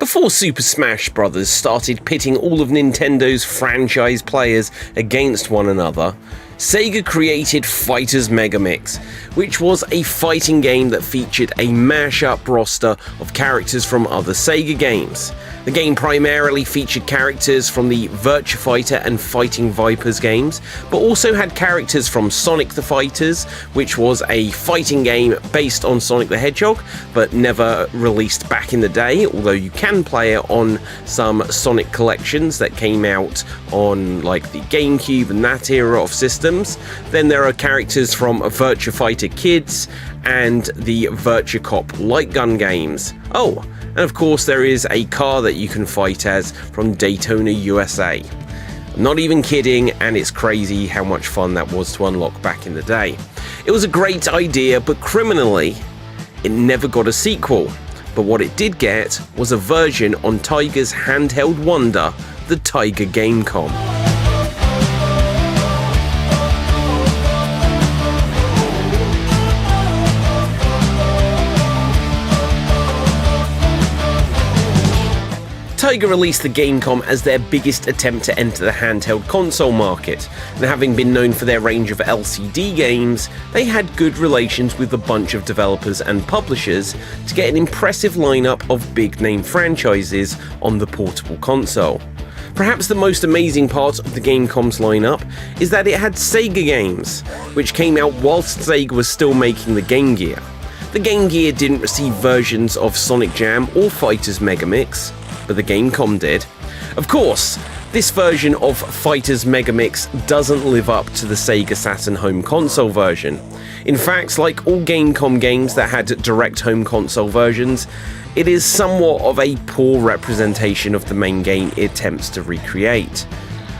Before Super Smash Bros. Started pitting all of Nintendo's franchise players against one another, Sega created Fighters MegaMix, which was a fighting game that featured a mashup roster of characters from other Sega games. The game primarily featured characters from the Virtua Fighter and Fighting Vipers games, but also had characters from Sonic the Fighters, which was a fighting game based on Sonic the Hedgehog, but never released back in the day, although you can play it on some Sonic collections that came out on like the GameCube and that era of systems. Then there are characters from Virtua Fighter Kids and the Virtua Cop light gun games. Oh, and of course there is a car that you can fight as from Daytona, USA. I'm not even kidding, and it's crazy how much fun that was to unlock back in the day. It was a great idea, but criminally, it never got a sequel. But what it did get was a version on Tiger's handheld wonder, the Tiger GameCom. Tiger released the GameCom as their biggest attempt to enter the handheld console market, and having been known for their range of LCD games, they had good relations with a bunch of developers and publishers to get an impressive lineup of big-name franchises on the portable console. Perhaps the most amazing part of the GameCom's lineup is that it had Sega games, which came out whilst Sega was still making the Game Gear. The Game Gear didn't receive versions of Sonic Jam or Fighters MegaMix, but the GameCom did. Of course, this version of Fighters MegaMix doesn't live up to the Sega Saturn home console version. In fact, like all GameCom games that had direct home console versions, it is somewhat of a poor representation of the main game it attempts to recreate.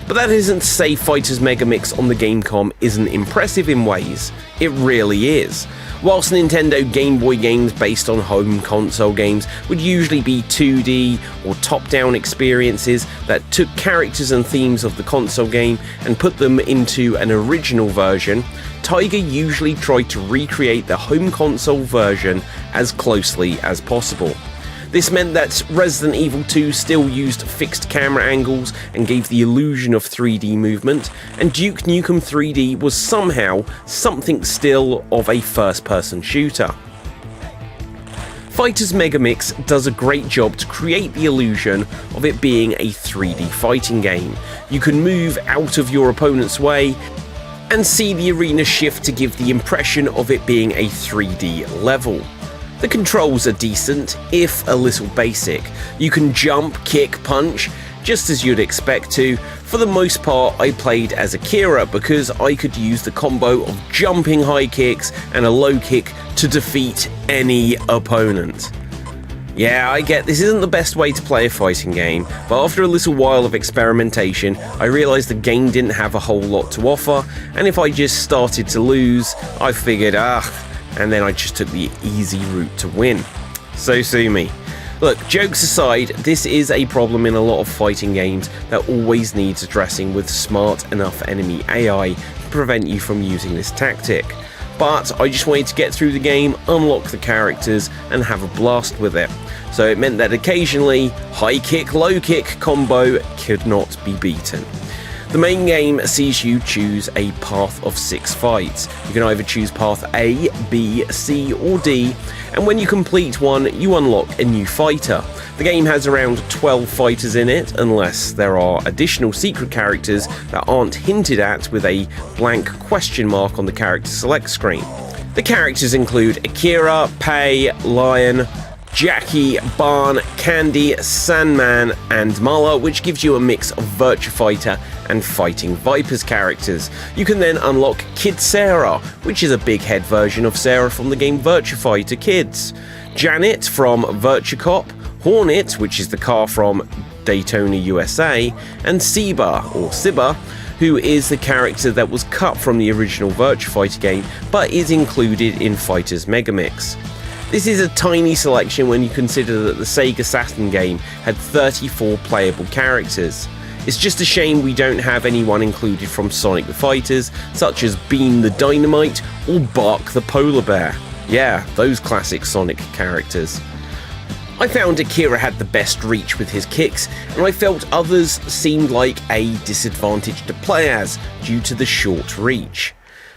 But that isn't to say Fighters MegaMix on the GameCom isn't impressive in ways. It really is. Whilst Nintendo Game Boy games based on home console games would usually be 2D or top-down experiences that took characters and themes of the console game and put them into an original version, Tiger usually tried to recreate the home console version as closely as possible. This meant that Resident Evil 2 still used fixed camera angles and gave the illusion of 3D movement, and Duke Nukem 3D was somehow something still of a first-person shooter. Fighters MegaMix does a great job to create the illusion of it being a 3D fighting game. You can move out of your opponent's way and see the arena shift to give the impression of it being a 3D level. The controls are decent, if a little basic. You can jump, kick, punch, just as you'd expect to. For the most part, I played as Akira because I could use the combo of jumping high kicks and a low kick to defeat any opponent. Yeah, I get this isn't the best way to play a fighting game, but after a little while of experimentation, I realised the game didn't have a whole lot to offer, and if I just started to lose, I figured, and then I just took the easy route to win. So sue me. Look, jokes aside, this is a problem in a lot of fighting games that always needs addressing with smart enough enemy AI to prevent you from using this tactic. But I just wanted to get through the game, unlock the characters, and have a blast with it. So it meant that occasionally, high kick, low kick combo could not be beaten. The main game sees you choose a path of 6 fights. You can either choose path A, B, C or D, and when you complete one, you unlock a new fighter. The game has around 12 fighters in it, unless there are additional secret characters that aren't hinted at with a blank question mark on the character select screen. The characters include Akira, Pei, Lion, Jackie, Barn, Candy, Sandman, and Mala, which gives you a mix of Virtua Fighter and Fighting Vipers characters. You can then unlock Kid Sarah, which is a big head version of Sarah from the game Virtua Fighter Kids, Janet from Virtua Cop, Hornet, which is the car from Daytona, USA, and Siba, who is the character that was cut from the original Virtua Fighter game, but is included in Fighters MegaMix. This is a tiny selection when you consider that the Sega Saturn game had 34 playable characters. It's just a shame we don't have anyone included from Sonic the Fighters, such as Bean the Dynamite or Bark the Polar Bear. Yeah, those classic Sonic characters. I found Akira had the best reach with his kicks, and I felt others seemed like a disadvantage to play as due to the short reach.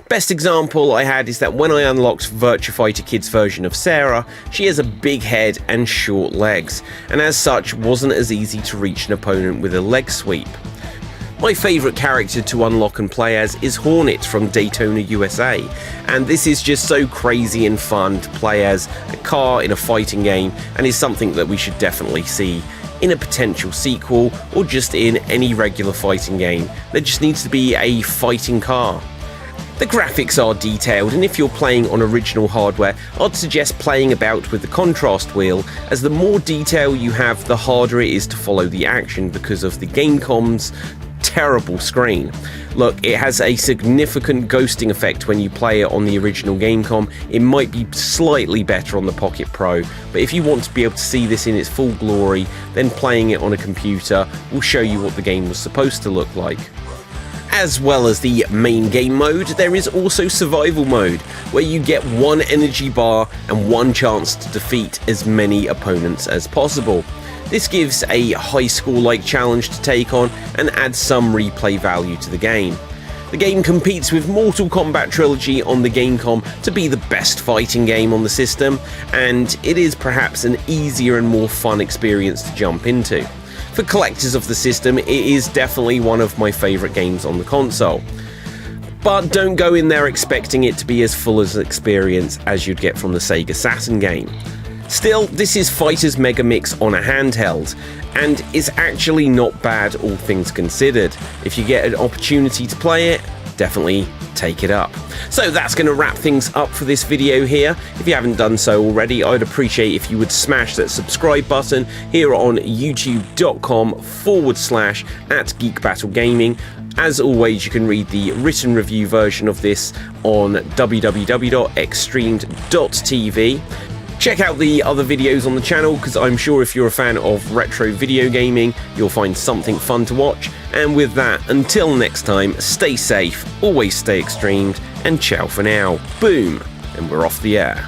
Best example I had is that when I unlocked Virtua Fighter Kid's version of Sarah, she has a big head and short legs, and as such wasn't as easy to reach an opponent with a leg sweep. My favourite character to unlock and play as is Hornet from Daytona, USA, and this is just so crazy and fun to play as a car in a fighting game, and is something that we should definitely see in a potential sequel or just in any regular fighting game. There just needs to be a fighting car. The graphics are detailed, and if you're playing on original hardware, I'd suggest playing about with the contrast wheel, as the more detail you have, the harder it is to follow the action because of the GameCom's terrible screen. Look, it has a significant ghosting effect when you play it on the original GameCom. It might be slightly better on the Pocket Pro, but if you want to be able to see this in its full glory, then playing it on a computer will show you what the game was supposed to look like. As well as the main game mode, there is also survival mode, where you get one energy bar and one chance to defeat as many opponents as possible. This gives a high score-like challenge to take on and adds some replay value to the game. The game competes with Mortal Kombat Trilogy on the GameCom to be the best fighting game on the system, and it is perhaps an easier and more fun experience to jump into. For collectors of the system, it is definitely one of my favourite games on the console. But don't go in there expecting it to be as full as an experience as you'd get from the Sega Saturn game. Still, this is Fighter's MegaMix on a handheld, and is actually not bad all things considered. If you get an opportunity to play it, definitely take it up. So that's going to wrap things up for this video here. If you haven't done so already, I'd appreciate if you would smash that subscribe button here on youtube.com/@GeekBattleGaming. As always, you can read the written review version of this on www.xstreamed.tv. Check out the other videos on the channel, because I'm sure if you're a fan of retro video gaming, you'll find something fun to watch. And with that, until next time, stay safe, always stay extremed, and ciao for now. Boom, and we're off the air.